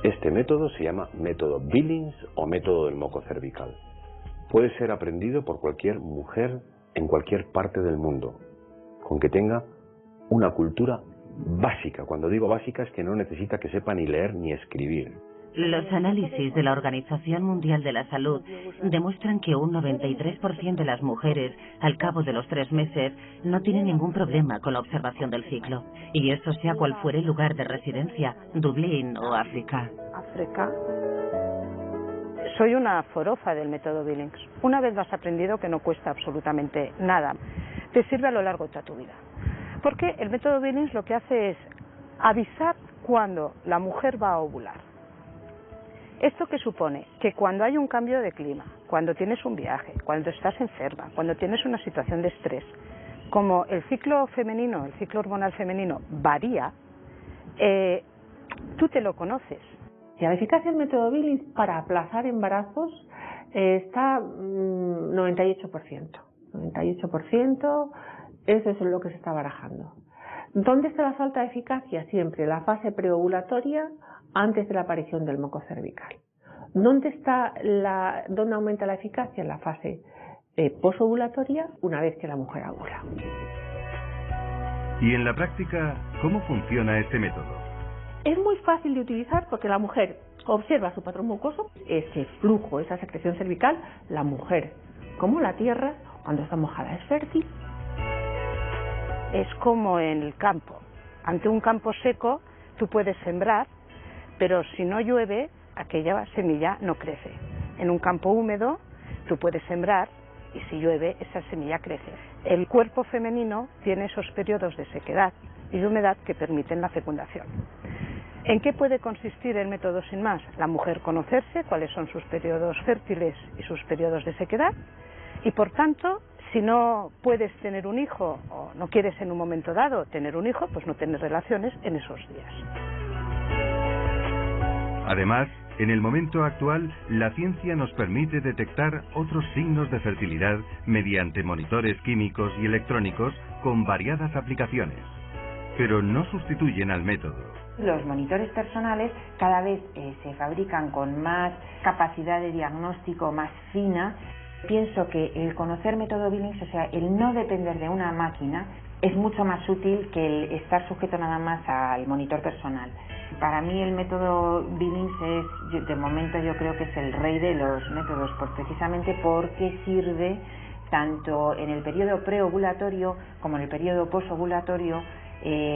Este método se llama método Billings o método del moco cervical. Puede ser aprendido por cualquier mujer en cualquier parte del mundo, con que tenga una cultura básica. Cuando digo básica es que no necesita que sepa ni leer ni escribir. Los análisis de la Organización Mundial de la Salud demuestran que un 93% de las mujeres, al cabo de los 3 meses, no tienen ningún problema con la observación del ciclo. Y eso sea cual fuere el lugar de residencia, Dublín o África. Soy una forofa del método Billings. Una vez lo has aprendido, que no cuesta absolutamente nada, te sirve a lo largo de toda tu vida. Porque el método Billings lo que hace es avisar cuando la mujer va a ovular. ¿Esto qué supone? Que cuando hay un cambio de clima, cuando tienes un viaje, cuando estás enferma, cuando tienes una situación de estrés, como el ciclo femenino, el ciclo hormonal femenino varía, tú te lo conoces. Y la eficacia del método Billings para aplazar embarazos está 98%. 98%, eso es lo que se está barajando. ¿Dónde está la falta de eficacia? Siempre la fase preovulatoria, antes de la aparición del moco cervical. ¿Dónde aumenta la eficacia? En la fase posovulatoria, una vez que la mujer ovula. Y en la práctica, ¿cómo funciona este método? Es muy fácil de utilizar porque la mujer observa su patrón mucoso, ese flujo, esa secreción cervical. La mujer, como la tierra, cuando está mojada es fértil. Es como en el campo. Ante un campo seco, tú puedes sembrar, pero si no llueve, aquella semilla no crece. En un campo húmedo, tú puedes sembrar y si llueve, esa semilla crece. El cuerpo femenino tiene esos periodos de sequedad y de humedad que permiten la fecundación. ¿En qué puede consistir el método sin más? La mujer conocerse cuáles son sus periodos fértiles y sus periodos de sequedad y, por tanto, si no puedes tener un hijo o no quieres en un momento dado tener un hijo, pues no tener relaciones en esos días. Además, en el momento actual, la ciencia nos permite detectar otros signos de fertilidad mediante monitores químicos y electrónicos con variadas aplicaciones. Pero no sustituyen al método. Los monitores personales cada vez se fabrican con más capacidad de diagnóstico, más fina. Pienso que el conocer método Billings, o sea, el no depender de una máquina, es mucho más útil que el estar sujeto nada más al monitor personal. Para mí el método Billings es, de momento yo creo que es el rey de los métodos, precisamente porque sirve tanto en el periodo preovulatorio como en el periodo posovulatorio,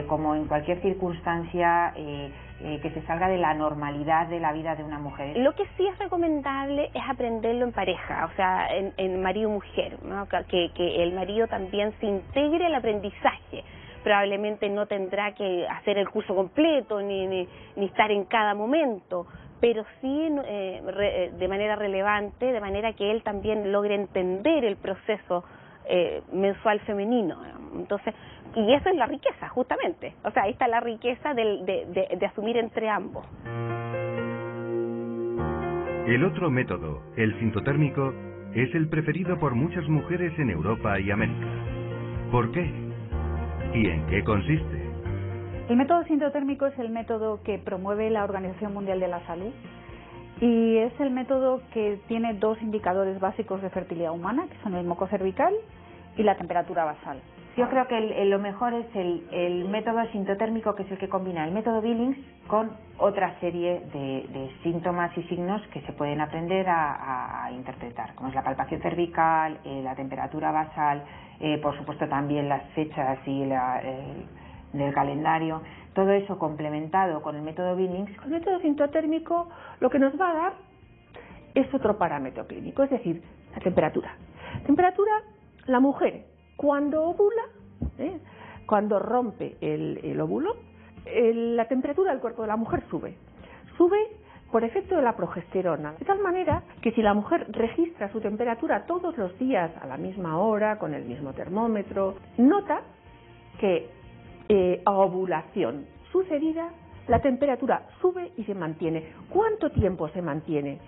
como en cualquier circunstancia que se salga de la normalidad de la vida de una mujer. Lo que sí es recomendable es aprenderlo en pareja, o sea, en marido-mujer, ¿no? Que el marido también se integre al aprendizaje. Probablemente no tendrá que hacer el curso completo ni estar en cada momento, pero sí de manera relevante, de manera que él también logre entender el proceso mensual femenino. Entonces, y eso es la riqueza, justamente. O sea, ahí está la riqueza de asumir entre ambos. El otro método, el sintotérmico, es el preferido por muchas mujeres en Europa y América. ¿Por qué? ¿Y en qué consiste? El método sintotérmico es el método que promueve la Organización Mundial de la Salud y es el método que tiene 2 indicadores básicos de fertilidad humana, que son el moco cervical y la temperatura basal. Yo creo que lo mejor es el método sintotérmico, que es el que combina el método Billings con otra serie de síntomas y signos que se pueden aprender a interpretar, como es la palpación cervical, la temperatura basal, por supuesto también las fechas y del calendario. Todo eso complementado con el método Billings. El método sintotérmico lo que nos va a dar es otro parámetro clínico, es decir, la temperatura. Temperatura, la mujer cuando ovula, cuando rompe el óvulo, la temperatura del cuerpo de la mujer sube por efecto de la progesterona, de tal manera que si la mujer registra su temperatura todos los días a la misma hora, con el mismo termómetro, nota que a ovulación sucedida la temperatura sube y se mantiene. ¿Cuánto tiempo se mantiene?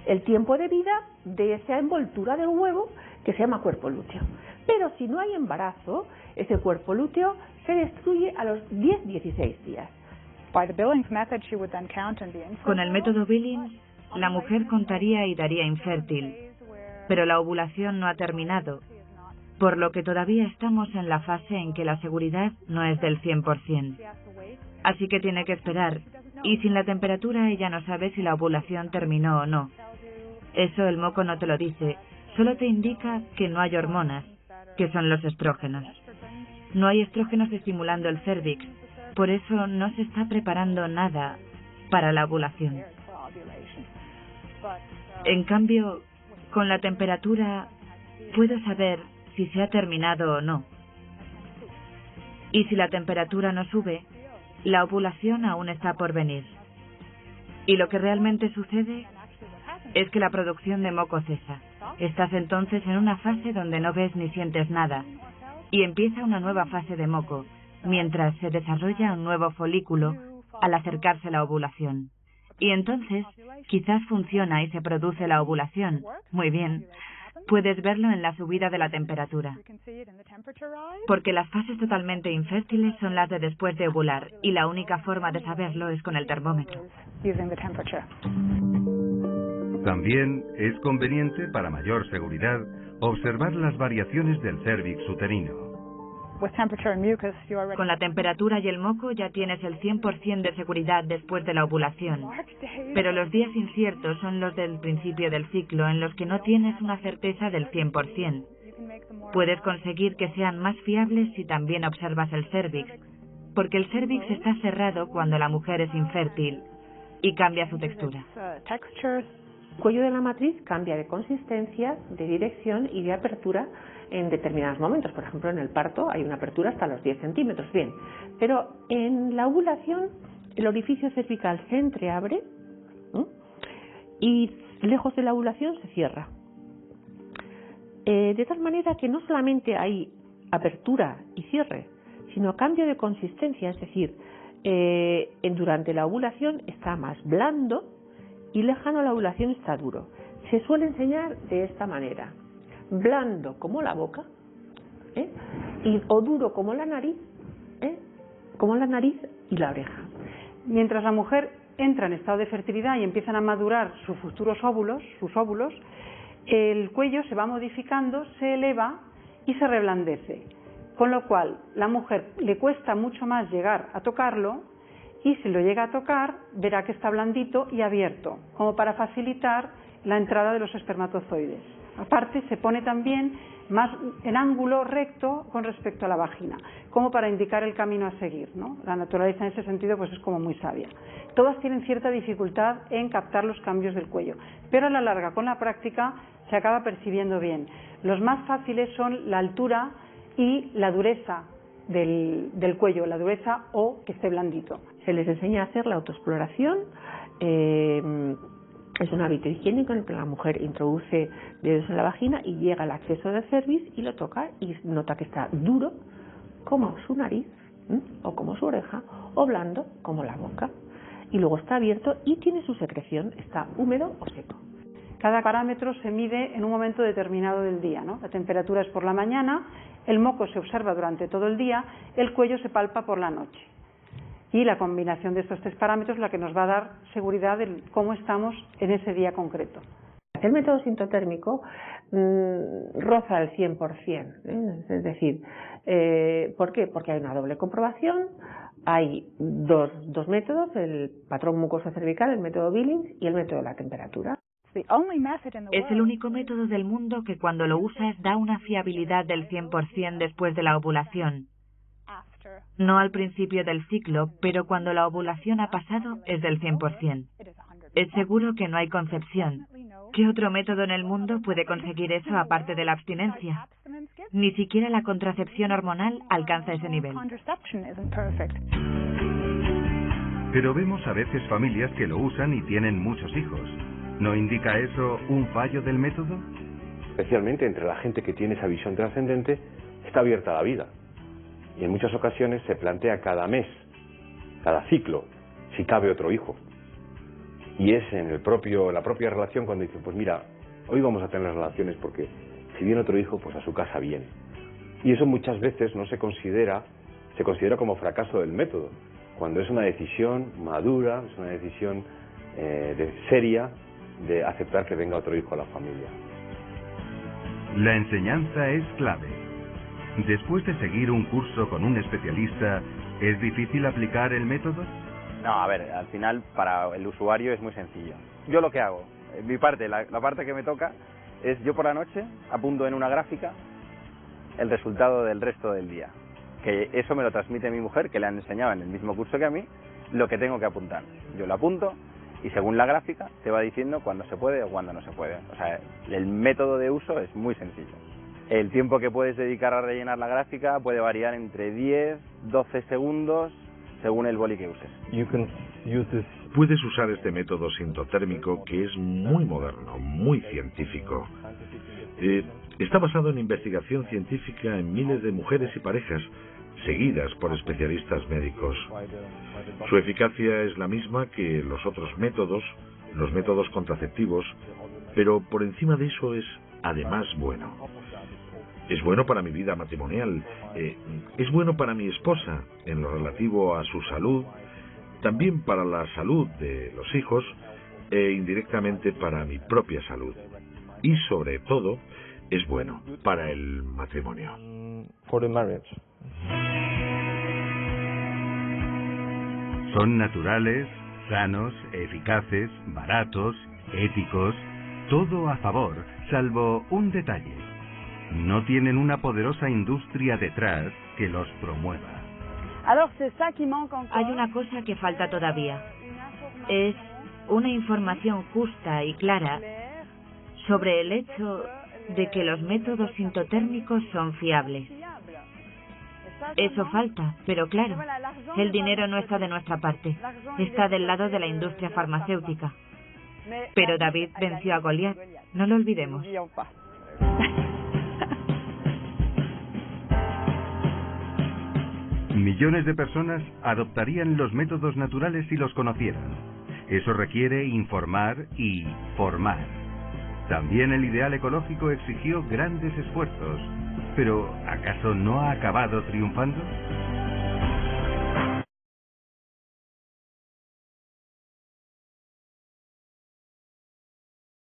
El tiempo de vida de esa envoltura del huevo que se llama cuerpo lúteo. Pero si no hay embarazo, ese cuerpo lúteo se destruye a los 10-16 días. Con el método Billings, la mujer contaría y daría infértil, pero la ovulación no ha terminado, por lo que todavía estamos en la fase en que la seguridad no es del 100%. Así que tiene que esperar, y sin la temperatura ella no sabe si la ovulación terminó o no. Eso el moco no te lo dice, solo te indica que no hay hormonas, que son los estrógenos. No hay estrógenos estimulando el cérvix, por eso no se está preparando nada para la ovulación. En cambio, con la temperatura puedo saber si se ha terminado o no. Y si la temperatura no sube, la ovulación aún está por venir. Y lo que realmente sucede es que la producción de moco cesa. Estás entonces en una fase donde no ves ni sientes nada. Y empieza una nueva fase de moco, mientras se desarrolla un nuevo folículo al acercarse la ovulación. Y entonces, quizás funciona y se produce la ovulación. Muy bien. Puedes verlo en la subida de la temperatura. Porque las fases totalmente infértiles son las de después de ovular, y la única forma de saberlo es con el termómetro. También es conveniente, para mayor seguridad, observar las variaciones del cérvix uterino. Con la temperatura y el moco ya tienes el 100% de seguridad después de la ovulación. Pero los días inciertos son los del principio del ciclo, en los que no tienes una certeza del 100%. Puedes conseguir que sean más fiables si también observas el cérvix, porque el cérvix está cerrado cuando la mujer es infértil y cambia su textura. El cuello de la matriz cambia de consistencia, de dirección y de apertura en determinados momentos. Por ejemplo, en el parto hay una apertura hasta los 10 centímetros. Bien, pero en la ovulación el orificio cervical se entreabre y lejos de la ovulación se cierra. De tal manera que no solamente hay apertura y cierre, sino cambio de consistencia, es decir, durante la ovulación está más blando y lejano a la ovulación está duro. Se suele enseñar de esta manera: blando como la boca, o duro como la nariz y la oreja. Mientras la mujer entra en estado de fertilidad y empiezan a madurar sus futuros óvulos, el cuello se va modificando, se eleva y se reblandece, con lo cual la mujer le cuesta mucho más llegar a tocarlo, y si lo llega a tocar verá que está blandito y abierto, como para facilitar la entrada de los espermatozoides. Aparte, se pone también más en ángulo recto con respecto a la vagina, como para indicar el camino a seguir, ¿no? La naturaleza en ese sentido pues es como muy sabia. Todas tienen cierta dificultad en captar los cambios del cuello, pero a la larga, con la práctica, se acaba percibiendo bien. Los más fáciles son la altura y la dureza del cuello, la dureza o que esté blandito. Se les enseña a hacer la autoexploración. Es un hábito higiénico en el que la mujer introduce dedos en la vagina y llega al acceso del cervix y lo toca y nota que está duro como su nariz o como su oreja, o blando como la boca, y luego está abierto y tiene su secreción, está húmedo o seco. Cada parámetro se mide en un momento determinado del día, ¿no? La temperatura es por la mañana, el moco se observa durante todo el día, el cuello se palpa por la noche. Y la combinación de estos tres parámetros es la que nos va a dar seguridad de cómo estamos en ese día concreto. El método sintotérmico roza el 100%, es decir, ¿por qué? Porque hay una doble comprobación, hay dos métodos, el patrón mucoso cervical, el método Billings y el método de la temperatura. Es el único método del mundo que cuando lo usas da una fiabilidad del 100% después de la ovulación. No al principio del ciclo, pero cuando la ovulación ha pasado es del 100%. Es seguro que no hay concepción. ¿Qué otro método en el mundo puede conseguir eso aparte de la abstinencia? Ni siquiera la contracepción hormonal alcanza ese nivel. Pero vemos a veces familias que lo usan y tienen muchos hijos. ¿No indica eso un fallo del método? Especialmente entre la gente que tiene esa visión trascendente, está abierta a la vida. Y en muchas ocasiones se plantea cada mes, cada ciclo, si cabe otro hijo. Y es en la propia relación cuando dice, pues mira, hoy vamos a tener relaciones porque si viene otro hijo, pues a su casa viene. Y eso muchas veces no se considera como fracaso del método, cuando es una decisión madura, es una decisión seria de aceptar que venga otro hijo a la familia. La enseñanza es clave. Después de seguir un curso con un especialista, ¿es difícil aplicar el método? No, a ver, al final para el usuario es muy sencillo. Yo lo que hago, mi parte, la parte que me toca, es yo por la noche apunto en una gráfica el resultado del resto del día. Que eso me lo transmite mi mujer, que le han enseñado en el mismo curso que a mí, lo que tengo que apuntar. Yo lo apunto y según la gráfica te va diciendo cuándo se puede o cuándo no se puede. O sea, el método de uso es muy sencillo. El tiempo que puedes dedicar a rellenar la gráfica puede variar entre 10, 12 segundos según el boli que uses. Puedes usar este método sintotérmico que es muy moderno, muy científico. Está basado en investigación científica en miles de mujeres y parejas, seguidas por especialistas médicos. Su eficacia es la misma que los otros métodos, los métodos contraceptivos, pero por encima de eso es además bueno. Es bueno para mi vida matrimonial, es bueno para mi esposa en lo relativo a su salud, también para la salud de los hijos e indirectamente para mi propia salud. Y sobre todo, es bueno para el matrimonio. Son naturales, sanos, eficaces, baratos, éticos, todo a favor, salvo un detalle. No tienen una poderosa industria detrás que los promueva. Hay una cosa que falta todavía. Es una información justa y clara sobre el hecho de que los métodos sintotérmicos son fiables. Eso falta, pero claro, el dinero no está de nuestra parte, está del lado de la industria farmacéutica. Pero David venció a Goliat, no lo olvidemos. Millones de personas adoptarían los métodos naturales si los conocieran. Eso requiere informar y formar. También el ideal ecológico exigió grandes esfuerzos. Pero, ¿acaso no ha acabado triunfando?